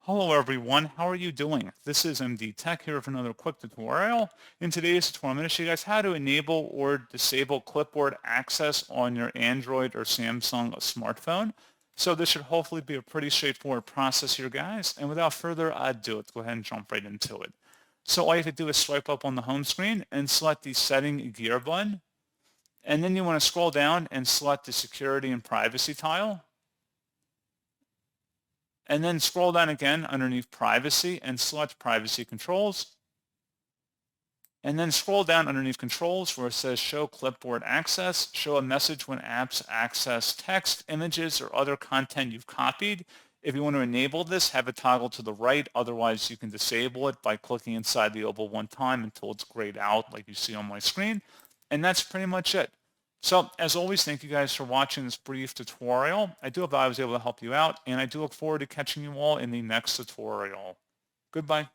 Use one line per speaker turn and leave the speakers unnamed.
Hello everyone, how are you doing? This is MD Tech here with another quick tutorial. In today's tutorial, I'm going to show you guys how to enable or disable clipboard access on your Android or Samsung smartphone. So this should hopefully be a pretty straightforward process here, guys. And without further ado, let's go ahead and jump right into it. So all you have to do is swipe up on the home screen and select the setting gear button. And then you want to scroll down and select the security and privacy tile. And then scroll down again underneath privacy and select privacy controls. And then scroll down underneath controls where it says show clipboard access, show a message when apps access text, images, or other content you've copied. If you want to enable this, have it toggle to the right. Otherwise, you can disable it by clicking inside the oval one time until it's grayed out like you see on my screen. And that's pretty much it. So as always, thank you guys for watching this brief tutorial. I do hope I was able to help you out, and I do look forward to catching you all in the next tutorial. Goodbye.